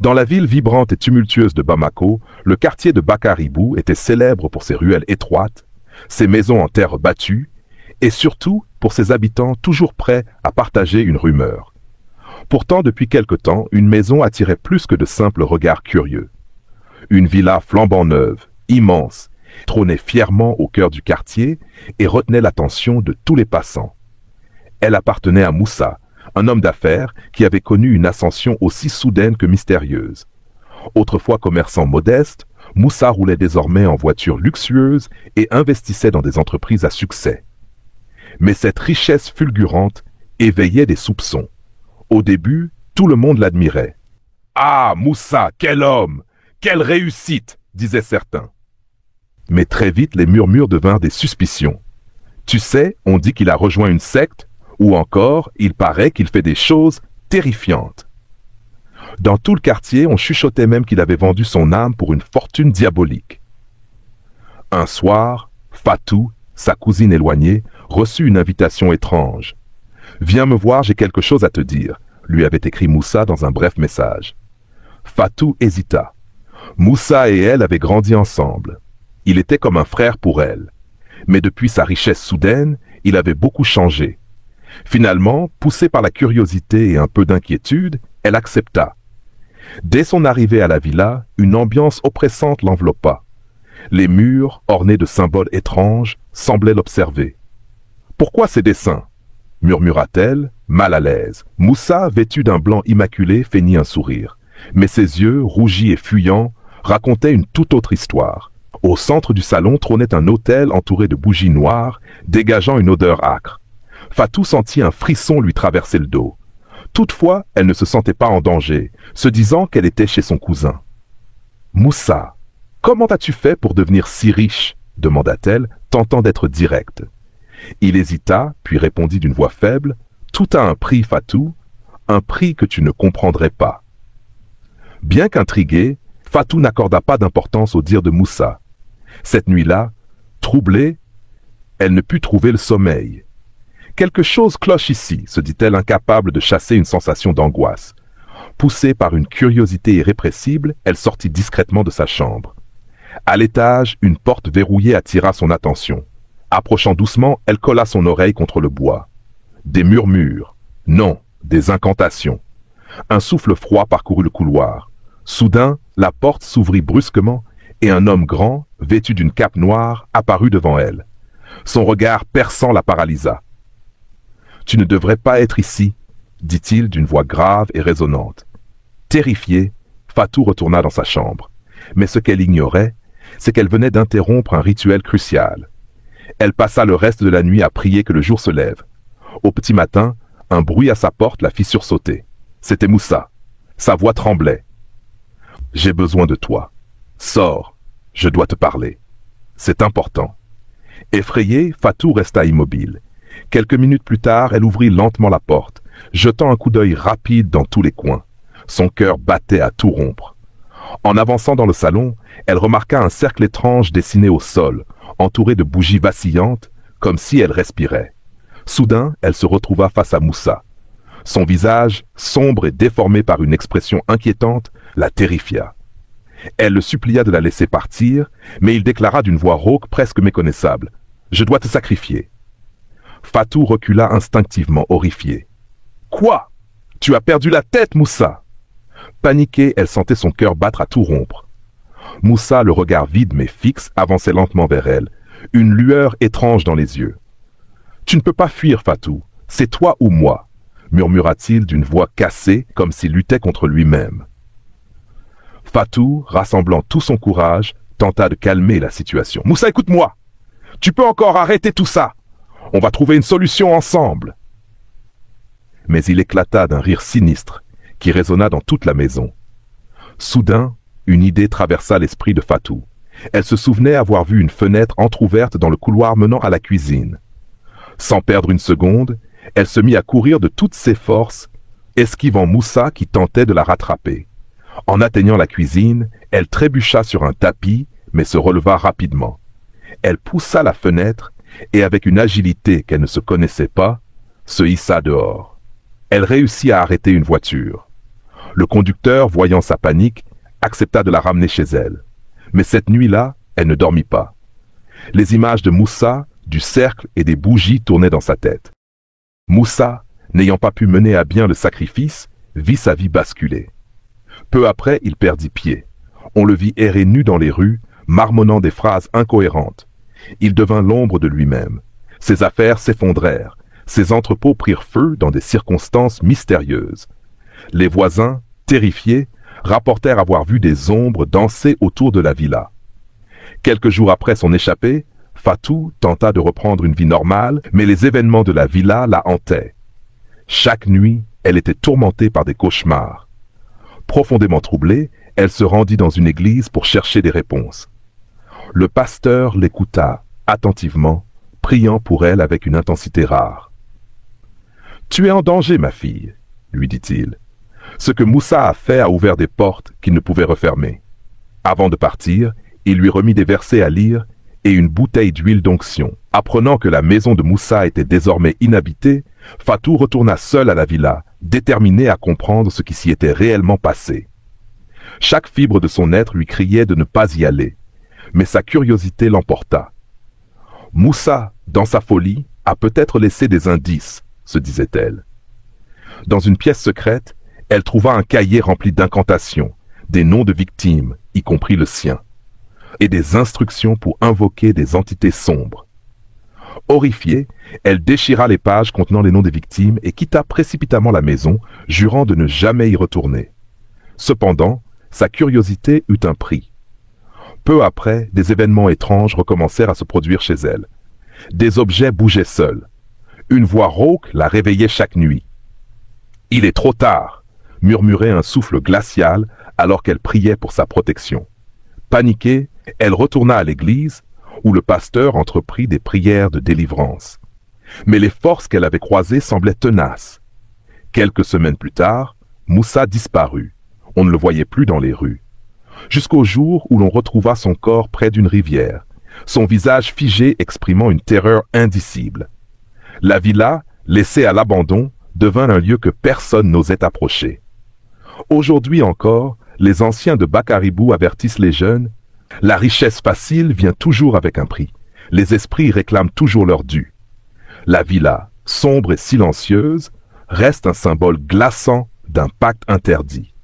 Dans la ville vibrante et tumultueuse de Bamako, le quartier de Bakaribou était célèbre pour ses ruelles étroites, ses maisons en terre battue, et surtout pour ses habitants toujours prêts à partager une rumeur. Pourtant, depuis quelque temps, une maison attirait plus que de simples regards curieux. Une villa flambant neuve, immense, trônait fièrement au cœur du quartier et retenait l'attention de tous les passants. Elle appartenait à Moussa, un homme d'affaires qui avait connu une ascension aussi soudaine que mystérieuse. Autrefois commerçant modeste, Moussa roulait désormais en voiture luxueuse et investissait dans des entreprises à succès. Mais cette richesse fulgurante éveillait des soupçons. Au début, tout le monde l'admirait. « Ah, Moussa, quel homme! Quelle réussite !» disaient certains. Mais très vite, les murmures devinrent des suspicions. « Tu sais, on dit qu'il a rejoint une secte, ou encore, il paraît qu'il fait des choses terrifiantes. » Dans tout le quartier, on chuchotait même qu'il avait vendu son âme pour une fortune diabolique. Un soir, Fatou, sa cousine éloignée, reçut une invitation étrange. « Viens me voir, j'ai quelque chose à te dire », lui avait écrit Moussa dans un bref message. Fatou hésita. Moussa et elle avaient grandi ensemble. Il était comme un frère pour elle. Mais depuis sa richesse soudaine, il avait beaucoup changé. Finalement, poussée par la curiosité et un peu d'inquiétude, elle accepta. Dès son arrivée à la villa, une ambiance oppressante l'enveloppa. Les murs, ornés de symboles étranges, semblaient l'observer. « Pourquoi ces dessins ?» murmura-t-elle, mal à l'aise. Moussa, vêtu d'un blanc immaculé, feignit un sourire. Mais ses yeux, rougis et fuyants, racontaient une toute autre histoire. Au centre du salon trônait un autel entouré de bougies noires, dégageant une odeur âcre. Fatou sentit un frisson lui traverser le dos. Toutefois, elle ne se sentait pas en danger, se disant qu'elle était chez son cousin. « Moussa, comment as-tu fait pour devenir si riche ?» demanda-t-elle, tentant d'être directe. Il hésita, puis répondit d'une voix faible, « Tout a un prix, Fatou, un prix que tu ne comprendrais pas. » Bien qu'intriguée, Fatou n'accorda pas d'importance aux dires de Moussa. Cette nuit-là, troublée, elle ne put trouver le sommeil. « Quelque chose cloche ici », se dit-elle, incapable de chasser une sensation d'angoisse. Poussée par une curiosité irrépressible, elle sortit discrètement de sa chambre. À l'étage, une porte verrouillée attira son attention. Approchant doucement, elle colla son oreille contre le bois. Des murmures. Non, des incantations. Un souffle froid parcourut le couloir. Soudain, la porte s'ouvrit brusquement et un homme grand, vêtu d'une cape noire, apparut devant elle. Son regard perçant la paralysa. « Tu ne devrais pas être ici, » dit-il d'une voix grave et résonnante. Terrifiée, Fatou retourna dans sa chambre. Mais ce qu'elle ignorait, c'est qu'elle venait d'interrompre un rituel crucial. Elle passa le reste de la nuit à prier que le jour se lève. Au petit matin, un bruit à sa porte la fit sursauter. C'était Moussa. Sa voix tremblait. « J'ai besoin de toi. Sors, je dois te parler. C'est important. » Effrayée, Fatou resta immobile. Quelques minutes plus tard, elle ouvrit lentement la porte, jetant un coup d'œil rapide dans tous les coins. Son cœur battait à tout rompre. En avançant dans le salon, elle remarqua un cercle étrange dessiné au sol, entouré de bougies vacillantes, comme si elle respirait. Soudain, elle se retrouva face à Moussa. Son visage, sombre et déformé par une expression inquiétante, la terrifia. Elle le supplia de la laisser partir, mais il déclara d'une voix rauque presque méconnaissable. « Je dois te sacrifier. » Fatou recula instinctivement, horrifiée. « Quoi? Tu as perdu la tête, Moussa !» Paniquée, elle sentait son cœur battre à tout rompre. Moussa, le regard vide mais fixe, avançait lentement vers elle, une lueur étrange dans les yeux. « Tu ne peux pas fuir, Fatou, c'est toi ou moi !» murmura-t-il d'une voix cassée, comme s'il luttait contre lui-même. Fatou, rassemblant tout son courage, tenta de calmer la situation. « Moussa, écoute-moi! Tu peux encore arrêter tout ça! On va trouver une solution ensemble !» Mais il éclata d'un rire sinistre qui résonna dans toute la maison. Soudain, une idée traversa l'esprit de Fatou. Elle se souvenait avoir vu une fenêtre entr'ouverte dans le couloir menant à la cuisine. Sans perdre une seconde, elle se mit à courir de toutes ses forces, esquivant Moussa qui tentait de la rattraper. En atteignant la cuisine, elle trébucha sur un tapis, mais se releva rapidement. Elle poussa la fenêtre et, avec une agilité qu'elle ne se connaissait pas, se hissa dehors. Elle réussit à arrêter une voiture. Le conducteur, voyant sa panique, accepta de la ramener chez elle. Mais cette nuit-là, elle ne dormit pas. Les images de Moussa, du cercle et des bougies tournaient dans sa tête. Moussa, n'ayant pas pu mener à bien le sacrifice, vit sa vie basculer. Peu après, il perdit pied. On le vit errer nu dans les rues, marmonnant des phrases incohérentes. Il devint l'ombre de lui-même. Ses affaires s'effondrèrent. Ses entrepôts prirent feu dans des circonstances mystérieuses. Les voisins, terrifiés, rapportèrent avoir vu des ombres danser autour de la villa. Quelques jours après son échappée, Fatou tenta de reprendre une vie normale, mais les événements de la villa la hantaient. Chaque nuit, elle était tourmentée par des cauchemars. Profondément troublée, elle se rendit dans une église pour chercher des réponses. Le pasteur l'écouta attentivement, priant pour elle avec une intensité rare. « Tu es en danger, ma fille, » lui dit-il. Ce que Moussa a fait a ouvert des portes qu'il ne pouvait refermer. Avant de partir, il lui remit des versets à lire et une bouteille d'huile d'onction. Apprenant que la maison de Moussa était désormais inhabitée, Fatou retourna seul à la villa, déterminé à comprendre ce qui s'y était réellement passé. Chaque fibre de son être lui criait de ne pas y aller, mais sa curiosité l'emporta. Moussa, dans sa folie, a peut-être laissé des indices, se disait-elle. Dans une pièce secrète, elle trouva un cahier rempli d'incantations, des noms de victimes, y compris le sien, et des instructions pour invoquer des entités sombres. Horrifiée, elle déchira les pages contenant les noms des victimes et quitta précipitamment la maison, jurant de ne jamais y retourner. Cependant, sa curiosité eut un prix. Peu après, des événements étranges recommencèrent à se produire chez elle. Des objets bougeaient seuls. Une voix rauque la réveillait chaque nuit. « Il est trop tard !» murmurait un souffle glacial alors qu'elle priait pour sa protection. Paniquée, elle retourna à l'église, où le pasteur entreprit des prières de délivrance. Mais les forces qu'elle avait croisées semblaient tenaces. Quelques semaines plus tard, Moussa disparut. On ne le voyait plus dans les rues. Jusqu'au jour où l'on retrouva son corps près d'une rivière, son visage figé exprimant une terreur indicible. La villa, laissée à l'abandon, devint un lieu que personne n'osait approcher. Aujourd'hui encore, les anciens de Bakaribou avertissent les jeunes. La richesse facile vient toujours avec un prix. Les esprits réclament toujours leur dû. La villa, sombre et silencieuse, reste un symbole glaçant d'un pacte interdit.